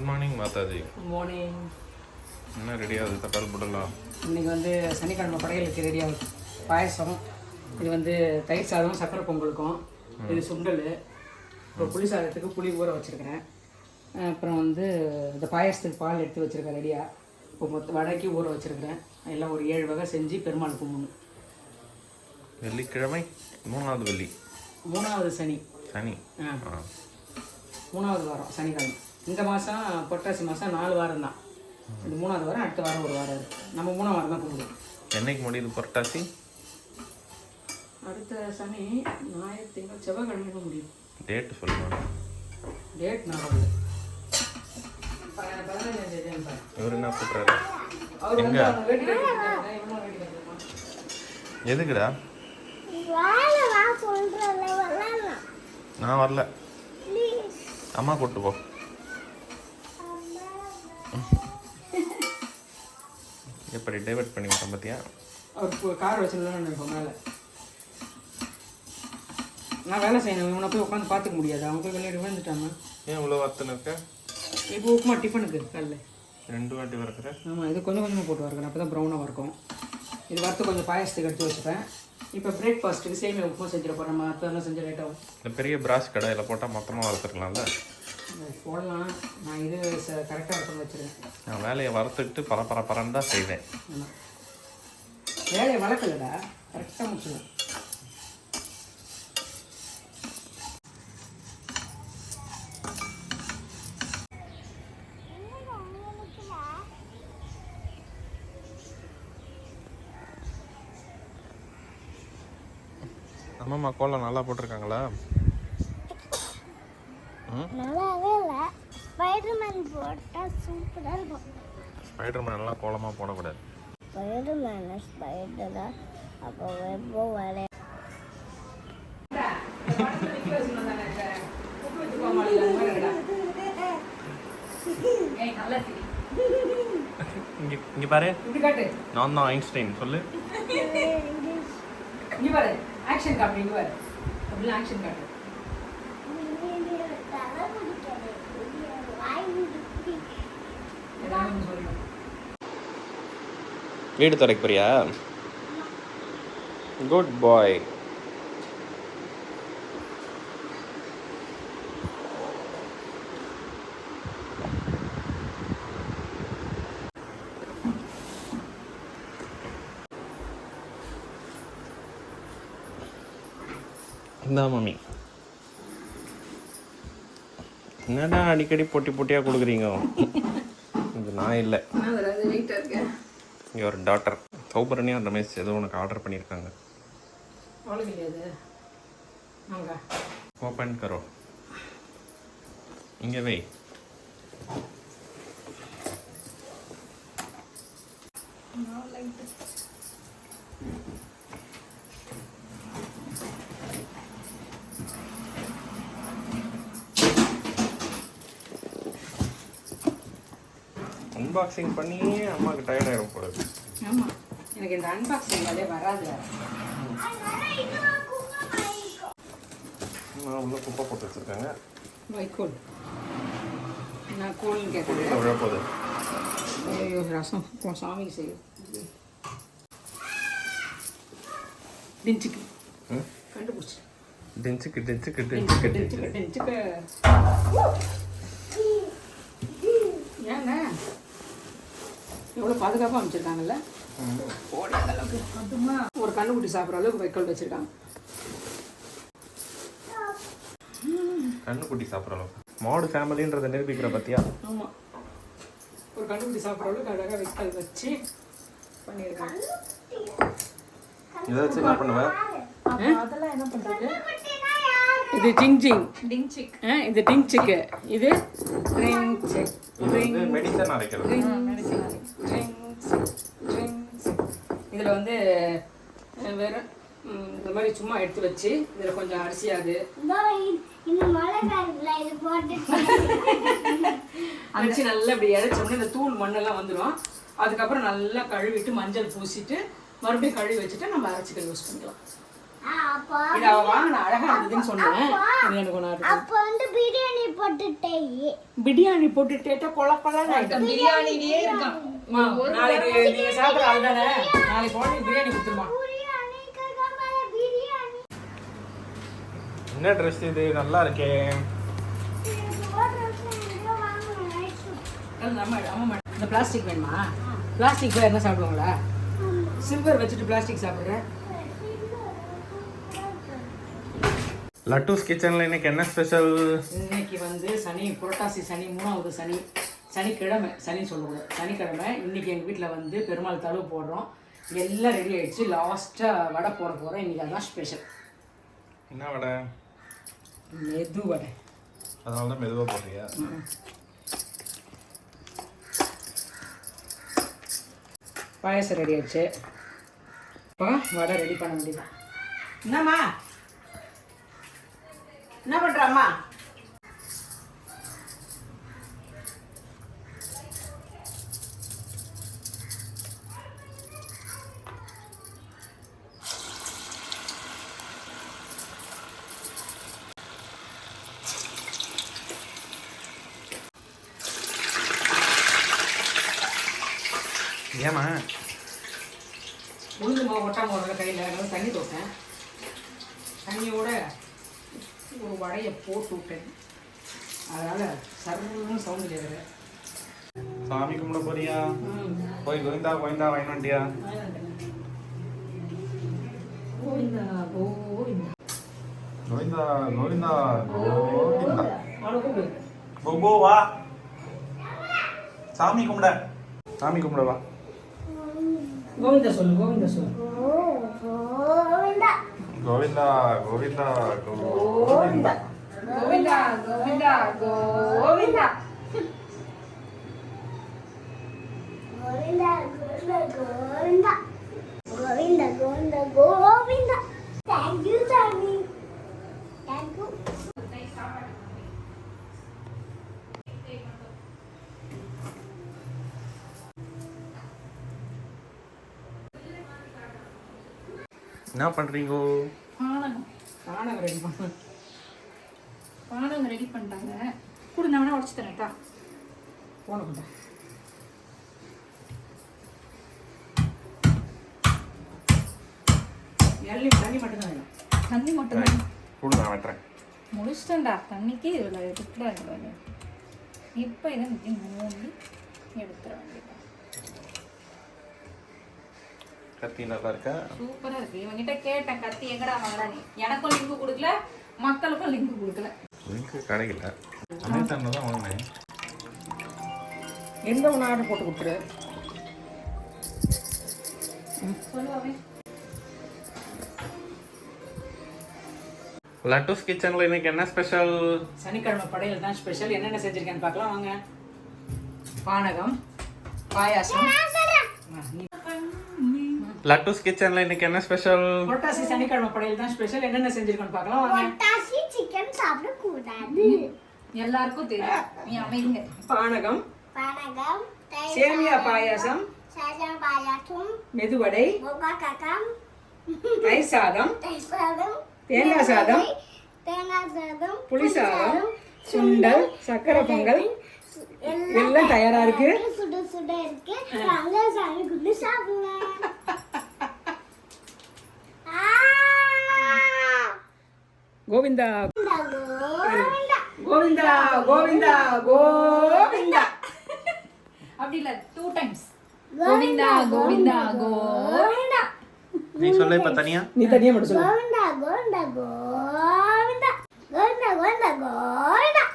Morning மாதாஜி. Good morning. என்ன ready ஆகுது? தக்காளி போடலாம். இன்றைக்கி வந்து சனிக்கிழமை படையலுக்கு ரெடி ஆகுது. பாயசம், இது வந்து தயிர் சாதம் சக்கரை பொங்கலுக்கும், இது சுண்டல், இப்போ புளி சாதத்துக்கு புளி ஊற வச்சுருக்கிறேன். அப்புறம் வந்து இந்த பாயசத்துக்கு பால் எடுத்து வச்சுருக்கேன் ரெடியாக. இப்போ வடைக்கு ஊற வச்சுருக்கிறேன். எல்லாம் ஒரு 7 வகை செஞ்சு பெருமாள் கும்பிடணும். வெள்ளிக்கிழமை 3வது வெள்ளி, 3வது சனி. சனி 3வது வாரம் சனிக்கிழமை. இந்த மாதம் புரட்டாசி மாதம் 4 வாரம் தான். இது 3வது வாரம், அடுத்த வாரம் ஒரு வாரம் இருக்குது. நம்ம 3ஆம் வாரம் தான் கும்பிடுவோம். என்னைக்கு முடியுது புரட்டாசி? அடுத்த சனி ஞாயிறு திங்கள் செவ்வாய்க்கிழமைக்கு முடியும். டேட்டு சொல்லுங்க. டேட் நான் சொல்லு. 15ஆம் தேதி. இவர் என்ன கூப்பிட்றாரு? அவர் எங்க? எதுக்குடா? நான் வரல, அம்மா கூப்பிட்டு போ. எப்படி டைவர்ட் பண்ணி விட்டேன் பார்த்தியா? அவர் கார் வச்சுருந்தான்னு நினைப்போம் மேலே. நான் வேலை செய்யணும், இவனை போய் உட்காந்து பார்த்துக்க முடியாது. அவங்க போய் விளையாடி விழுந்துட்டாங்க. ஏன் இவ்வளோ வறுத்துன்னு இருக்க? இப்போ உப்புமா டிஃபனுக்கு காலைல 2 வாட்டி வறுக்கிற? ஆமாம், இது கொஞ்சம் கொஞ்சமாக போட்டு வறுக்கிறேன், அப்போ தான் ப்ரௌனாக வறுக்கும். இது வறுத்து கொஞ்சம் பாயசத்துக்கு எடுத்து வச்சுப்பேன். இப்போ பிரேக்ஃபாஸ்ட்டுக்கு சேமியா உப்புமா செஞ்சிட போகிறேன். நம்ம அதெல்லாம் செஞ்சு லேட்டாகும். இந்த பெரிய பிராஸ் கடையில் போட்டால் மொத்தமாக வறுத்துக்கலாம்ல? போடலாம். நான் இது கரெக்டாக எடுத்து வச்சுருக்கேன். நான் வேலையை வறுத்துக்கிட்டு பரப்பரன்னு தான் செய்வேன். ஆமாம், வேலையை வளர்க்கலடா, கரெக்டாக முடிச்சுடுவேன். அம்மாம்மா கோலம் நல்லா போட்டிருக்காங்களா? நல்லாவே இல்லை. ஸ்பைடர்மேன் போட்டால் சூப்பராக இருக்கும். ஸ்பைடர்மேன் எல்லாம் கோலமாக போடக்கூடாது. ஸ்பைடர்மேன் ஸ்பைடரா அப்போ வெப்போ வர இங்கே பாரு, நான் தான் ஐன்ஸ்டைன். சொல்லு. இங்கே பாரு, ஆக்ஷன் காட்டு. இங்கே பாரு, அப்படிலாம் ஆக்ஷன் காட்டு. வீடு துடைக்க போறியா? குட் பாய். இந்தா மம்மி. என்னடா அடிக்கடி போட்டியாக கொடுக்குறீங்க? இது நான் இல்லை, ஒரு டாக்டர் சௌபரணியா ரமேஷ் ஏதோ உனக்கு ஆர்டர் பண்ணியிருக்காங்க. ஓப்பன் கரோ. இங்கே வை. அன்பாக்சிங் பண்ணி அம்மாவுக்கு டயர்ட் ஆகிடும் போல. ஆமாம், எனக்கு இந்த அன்பாக்சிங் வேலையே வராது. உள்ள குப்பை போட்டு வச்சுருக்காங்க. வைக்கோல். நான் கோல்னு கேட்குறேன். விழப்போகுது. ஐயோ, ரசம் சாமிக்கு செய்யும். டிஞ்சுக்கு கண்டுபிடிச்சி. டிஞ்சுக்கு ஏங்க எவ்வளோ பாதுகாப்பாக அமைச்சிருக்காங்கல்ல. ஓடாத அளவுக்கு மட்டுமா ஒரு கண்ணுக்குட்டி சாப்பிட்ற அளவுக்கு வைக்கோல் வச்சுருக்காங்க. கண்ணுக்குட்டி சாப்பிட்ற அளவுக்கு மாடு ஃபேமிலின்றதை நிரூபிக்கிற பற்றியா? ஆமாம், ஒரு கண்ணுக்குட்டி சாப்பிட்ற அளவுக்கு அழகாக வைக்கோல் வச்சு பண்ணியிருக்காங்க. இதை வச்சு என்ன பண்ணுவேன்? அதெல்லாம் என்ன பண்ணுறது? இது டிங்சிக். இது டிங்சிக்கு. இது மெடிசன் அரைக்கிறது. இதில் வந்து வெறும் இந்த மாதிரி சும்மா எடுத்து வச்சு இதில் கொஞ்சம் அரிசியாது அரிசி நல்லா இப்படி இழைச்சோம்னா இந்த தூள் மண்ணெல்லாம் வந்துடும். அதுக்கப்புறம் நல்லா கழுவிட்டு மஞ்சள் பூசிட்டு மறுபடியும் கழுவி வச்சுட்டு நம்ம அரைச்சிக்க யூஸ் பண்ணிக்கலாம். இது அவ வாங்கின அழகா இருந்ததுன்னு சொன்னேன். அப்போ வந்து பிரியாணி போட்டு போட்டுட்டே பிரியாணி போட்டுட்டேட்டா கொலப்பெல்லாம் பிரியாணிலேயே இருக்கான். நாளைக்கு நீங்க சாப்பிட்ற ஆள் தானே, நாளைக்கு குழந்தைக்கு பிரியாணி கொடுத்துருமா. பிரியாணி என்ன ட்ரெஸ் இது நல்லா இருக்கே. இந்த பிளாஸ்டிக் வேணுமா? பிளாஸ்டிக் என்ன சாப்பிடுவாங்களா? சில்வர் வச்சுட்டு பிளாஸ்டிக் சாப்பிட்றேன். லட்டூஸ் கிச்சனில் இன்னைக்கு என்ன ஸ்பெஷல்? இன்னைக்கு வந்து சனி, புரட்டாசி சனி, 3வது சனி, சனிக்கிழமை, சனி சொல்லக்கூடாது, சனிக்கிழமை. இன்னைக்கு எங்கள் வீட்டில் வந்து பெருமாள் தழுவு போடுறோம். எல்லாம் ரெடி ஆயிடுச்சு. லாஸ்ட்டாக வடை போட போகிறோம். இன்னைக்கு அதுதான் ஸ்பெஷல். என்ன வடை? மெது வடை. அதனால தான் மெதுவாக போடுறியா? பாயசம் ரெடி ஆயிடுச்சு. இப்போ வடை ரெடி பண்ண வேண்டியதான். என்னம்மா என்ன பண்ணுறாம்மா? ஏமா உளுந்து மாவு ஒட்டாமல் ஒரு கையில் அதனால தண்ணி தொட்டேன். தண்ணியோட ஒரு வடையை போட்டு விட்டேன். அதனால் சர்வன்னு சவுண்டு கேட்குறேன். சாமி கும்பிட போறியா? போய் கோவிந்தா கோவிந்தா வாங்கிட்டியா? கோவிந்தா கோவிந்தா கோவிந்தா கோவிந்தா கோவிந்தா. அவ்வளோ கூப்பிடு. கோபோ வா, சாமி கும்பிட. சாமி கும்பிட வா. கோவிந்தா சொல்லு, கோவிந்தா சொல்லு. கோவிந்தா கோவிந்தா கோவிந்தா கோவிந்தா. கோவிந்தா கோவிந்தா கோவிந்தா. கோவிந்தா கோவிந்தா கோவிந்தா கோவிந்தா கோவிந்தா. தேங்க்யூ சாமி, தேங்க்யூ. என்ன பண்றீங்கோ? பானகம் ரெடி பண்ண. பானகம் ரெடி பண்ணிட்டாங்க. கூட நான் வேணா உடச்சு தரேன்டா. போன கொண்டா. எள்ளி தண்ணி மட்டும்தான் வேணும். தண்ணி மட்டும்தான் கூட நான் வெட்டுறேன். முடிச்சிட்டேன்டா. தண்ணிக்கு இதில் எடுத்துக்கூடாது. இப்போ இதை மூடி எடுத்துட வேண்டியது. கத்தி நல்லா இருக்கா? சூப்பராக இருக்குது. இவங்கிட்ட கேட்டேன் கத்தி எங்கடா வாங்கடா நீ. எனக்கும் லிங்கு கொடுக்கல, மக்களுக்கும் லிங்கு கொடுக்கல. எனக்கு கிடைக்கல. அமேசானில் தான் வாங்கினேன். எந்த ஒன்று ஆர்டர் போட்டு கொடுத்துரு. சொல்லுவாவே. லட்டூஸ் கிச்சனில் இன்னைக்கு என்ன ஸ்பெஷல்? சனிக்கிழமை படையல் தான் ஸ்பெஷல். என்னென்ன செஞ்சுருக்கேன்னு பார்க்கலாம் வாங்க. பானகம், பாயாசம். லட்டூஸ் கிச்சனில் இன்னைக்கு என்ன ஸ்பெஷல்? புரட்டாசி சனிக்கிழமை படையல் தான் ஸ்பெஷல். என்னென்ன செஞ்சுருக்கேன்னு பார்க்கலாம் வாங்க. பொட்டாசி சிக்கன் சாப்பிடக்கூடாது. எல்லாருக்கும் தெரியும். நீ அமைதிங்க. பானகம், பானகம், சேமியா பாயாசம், சேமியா பாயாசம், மெதுவடை, முகக்ககம், தயிர் சாதம், தயிர் சாதம், தேங்காய் சாதம், தேங்காய் சாதம், புளி சாதம், சுண்டல், சக்கரை பொங்கல் எல்லாம் தயாரா இருக்கு. சுட சுட இருக்கு. வாங்க சாமி கும்பிட்டு சாப்பிடலாம். கோவிந்தா கோவிந்தா கோவிந்தா கோவிந்தா கோவிந்தா. அப்படி இல்லை, 2 times. கோவிந்தா கோவிந்தா கோவிந்தா. நீ சொல்ல இப்போ தனியா? நீ தனியா மட்டும் சொல்லு. Govinda Govinda Govinda Govinda Govinda Govinda.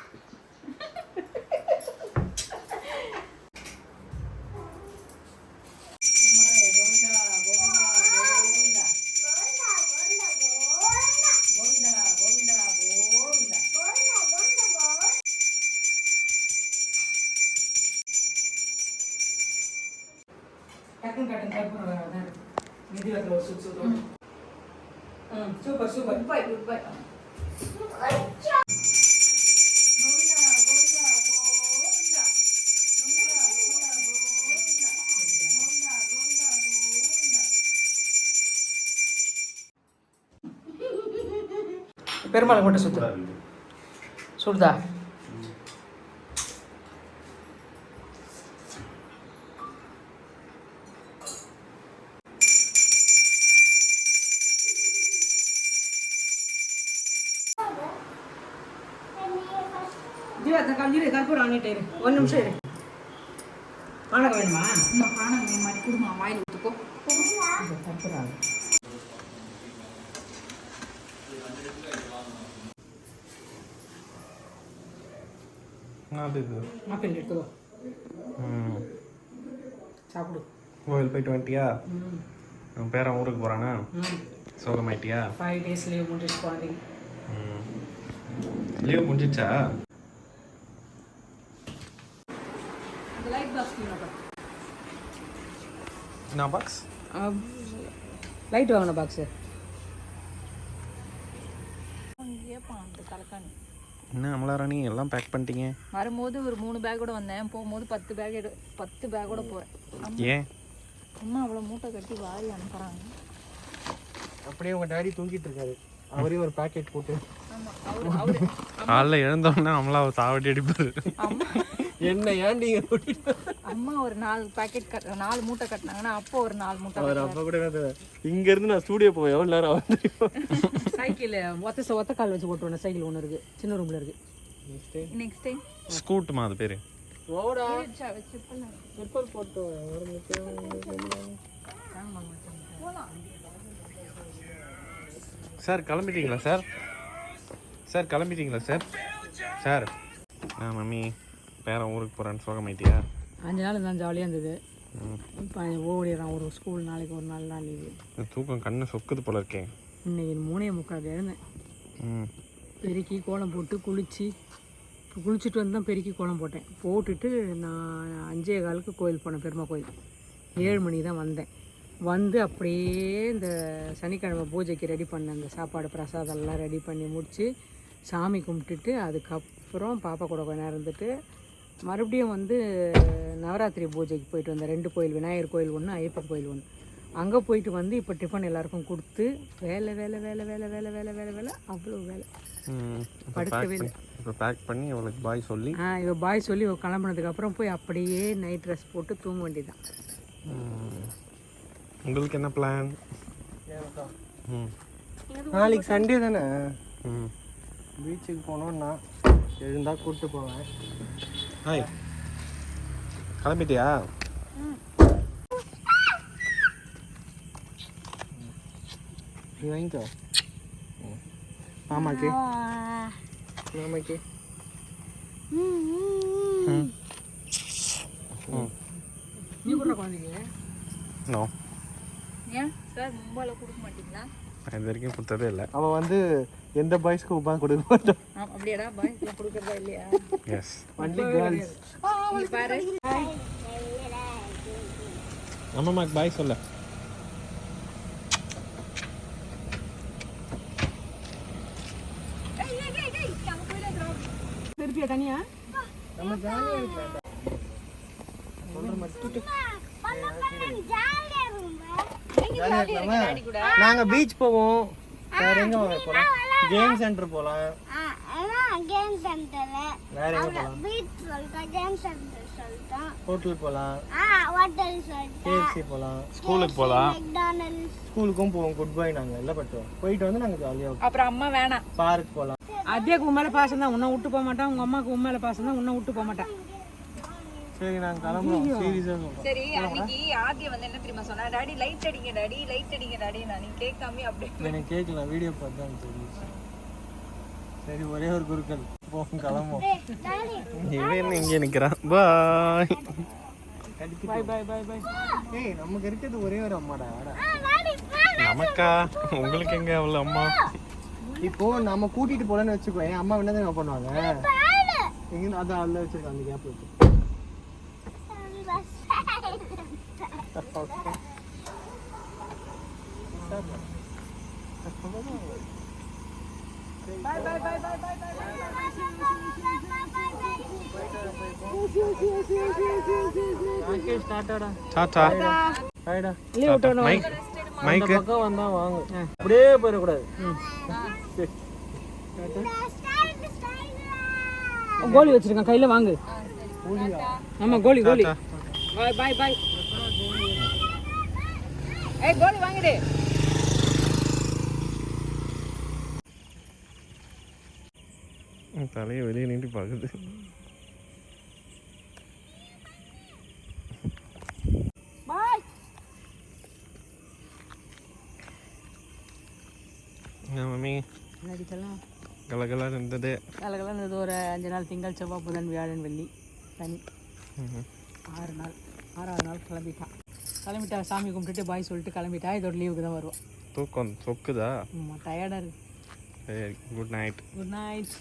Super super. Good bye. பெருமாளை மட்டும் சுத்து. சுடுதா? ஜீவா தக்காளி இரு கற்பூரம் ஆனிட்டு இரு 1 நிமிஷம் இரு. பானகம் வேணுமா? இந்த பானம் நீ மாதிரி குடுமா வாயில் ஊத்துக்கோ. கற்பூரம் அது இது ஆப்பிள் எடுத்துக்கோ சாப்பிடு. கோயில் போயிட்டு வந்துட்டியா? உன் பேரன் ஊருக்கு போகிறானா? சோகமாயிட்டியா? 5 days லீவ் முடிச்சு போனீங்க. லீவ் முடிஞ்சிச்சா? அந்த லைட் பாக்ஸ் வேணுமா? என்ன பாக்ஸ்? லைட் வாங்கின பாக்ஸு. கேட்பான் அந்த கலக்கானி. என்ன அமலாராணி எல்லாம் பேக் பண்ணிட்டீங்க? வரும்போது ஒரு 3 பேக்கோட வந்தேன், போகும்போது 10 பேக்கோட போகிறேன். ஏன் அம்மா அவ்வளோ மூட்டை கட்டி வாரி அனுப்புகிறாங்க. அப்படியே உங்க டாடி தூங்கிட்டு இருக்காரு, அவரே ஒரு பாக்கெட் போட்டு. காலைல எழுந்தோடனே அமலாவை சாவடி அடிப்பாரு. என்ன ஏன்டிங்க கூட்டிட்டு? அம்மா ஒரு 4 பேக்கெட் 4 மூட்டை கட்டினாங்கன்னா அப்போ ஒரு 4 மூட்டை. அவர் அப்ப கூட இங்க இருந்து நான் ஸ்டூடியோ போய் எவ்வளவு நேரம் ஆகும்? சைக்கிள் ஒத்த கால் வச்சு ஓட்டுவேன். சைக்கிள் ஒன்று இருக்கு, சின்ன ரூம்ல இருக்கு. நெக்ஸ்ட் டைம் ஸ்கூட்டுமா அது பேரு? ஓடா வச்சு செப்பல் போட்டு சார் கிளம்பிட்டீங்களா சார்? சார் கிளம்பிட்டீங்களா சார்? சார் மம்மி பேரன் ஊருக்கு போகிறான்னு சோகமாயிட்டியா? 5 நாள் தான் ஜாலியாக இருந்தது. இப்போ ஓடிடுறான். ஒரு ஸ்கூல் நாளைக்கு ஒரு 4 நாள் லீவு. தூக்கம் கண்ணு சொக்குது போல இருக்கேன். இன்னைக்கு 3:45 எழுந்தேன். பெருக்கி கோலம் போட்டு குளிச்சுட்டு வந்து தான் பெருக்கி கோலம் போட்டேன். போட்டுட்டு நான் 5:15 கோயில் போனேன், பெருமா கோயில். 7 மணிக்கு தான் வந்தேன். வந்து அப்படியே இந்த சனிக்கிழமை பூஜைக்கு ரெடி பண்ணேன். அந்த சாப்பாடு பிரசாதம் எல்லாம் ரெடி பண்ணி முடித்து சாமி கும்பிட்டுட்டு அதுக்கப்புறம் பாப்பா கூட கொஞ்ச நேரம் இருந்துட்டு மறுபடியும் வந்து நவராத்திரி பூஜைக்கு போயிட்டு வந்தேன். 2 கோயில், விநாயகர் கோயில் ஒன்று, ஐயப்பன் கோயில் ஒன்று. அங்கே போயிட்டு வந்து இப்போ டிஃபன் எல்லாருக்கும் கொடுத்து வேலை வேலை வேலை வேலை வேலை வேலை வேலை வேலை அவ்வளோ வேலை. படுக்கவே இல்லை. இப்போ பேக் பண்ணி அவளுக்கு பாய் சொல்லி இவ பாய் சொல்லி கிளம்புனதுக்கப்புறம் போய் அப்படியே நைட் ட்ரெஸ் போட்டு தூங்க வேண்டியதான். உங்களுக்கு என்ன பிளான்? நாளைக்கு சண்டே தானே, பீச்சுக்கு போனோம்னா எழுந்தா கூப்பிட்டு போவேன். ஹாய் கிளம்பிட்டியா? நீ வாங்கிக்கோ. மாமாக்கு மாமாக்கு நீ கூட குழந்தைங்க நோ. ஏன் சார் மும்பாயில் கொடுக்க மாட்டீங்களா? இது வரைக்கும் கொடுத்ததே இல்லை. அவன் வந்து எந்த பாய்ஸ்க்கும் உப்பா கொடுக்க மாட்டான். அப்படியாடா பாய் கொடுக்குறதா இல்லையா? Yes only girls. பாரு அம்மாக்கு பாய் சொல்ல. திருப்பியா தனியா? நம்ம ஜாலியா இருக்கா? சொல்ற மாதிரி நாங்க பீச் போவோம். வேற எங்க போலாம்? கேம் சென்டர் போலாம். கேம் சென்டர் வேற எங்க போலாம்? பீச் சொல்லிட்டோம், கேம் சென்டர் சொல்லிட்டோம், ஹோட்டல் போலாம், ஹோட்டல் சொல்லிட்டோம், KFC போலாம், ஸ்கூலுக்கு போகலாம். மெக்டானல்ட்ஸ். ஸ்கூலுக்கும் போவோம். குட் பை நாங்க எல்லாம் பட்டுவோம். போயிட்டு வந்து நாங்க ஜாலியா அப்புறம் அம்மா வேணாம். பார்க் போலாம். அத்தியாக்கு உன் மேலே பாசம் தான், உன்னை விட்டு போக மாட்டான். உங்கள் அம்மாவுக்கு உன் மேலே பாசம் தான், உன்னை விட்டு போக மாட்டான். சரி நாங்க கிளம்புறோம். சீரியஸா சொல்றோம். சரி அன்னைக்கு ஆதியா வந்து என்ன தெரியுமா சொன்னா, டாடி லைட் அடிங்க டாடி, லைட் அடிங்க டாடி. நான் நீ கேட்காம அப்படியே எனக்கு கேட்கல, வீடியோ பார்த்து தான் தெரியுது. சரி ஒரே ஒரு குறுக்கல் போவோம், கிளம்புவோம். இவன் என்ன இங்கே நிற்கிறான்? பாய் பாய் பாய் பாய் பாய். ஏய் நமக்கு இருக்கிறது ஒரே ஒரு அம்மாடா. நமக்கா? உங்களுக்கு எங்க அவ்வளோ அம்மா? இப்போ நம்ம கூட்டிட்டு போலன்னு வச்சுக்கோ, என் அம்மா என்ன தான் பண்ணுவாங்க? எங்க அதை அல்ல வச்சிருக்கோம் அந்த கேப்ல வச்சு. டாடா. மைக்கு பக்கம் வந்தா வாங்க, அப்படியே போயிடக்கூடாது. கோலி வச்சிருக்கேன் கையில, வாங்கு. ஆமா கோலி கோலி. பாய் பாய் பாய். ஏய் கோலி வாங்குடே. தலையை வெளியே நீட்டி பார்க்குது. பாய். மம்மி அடிக்கலாம் கலகலா இருந்தது. கலகலாம் இது ஒரு 5 நாள், திங்கள் செவ்வாய் புதன் வியாழன் வெள்ளி சனி, 6 நாள். 6வது நாள் கிளம்பிட்டா. சாமி கும்பிட்டுட்டு பாய் சொல்லிட்டு கிளம்பிட்டா. இதோட லீவுக்கு தான் வருவோம். தூக்கம் சொக்குதா? டயர்டாக இருக்கு. சரி, குட் நைட். Good night.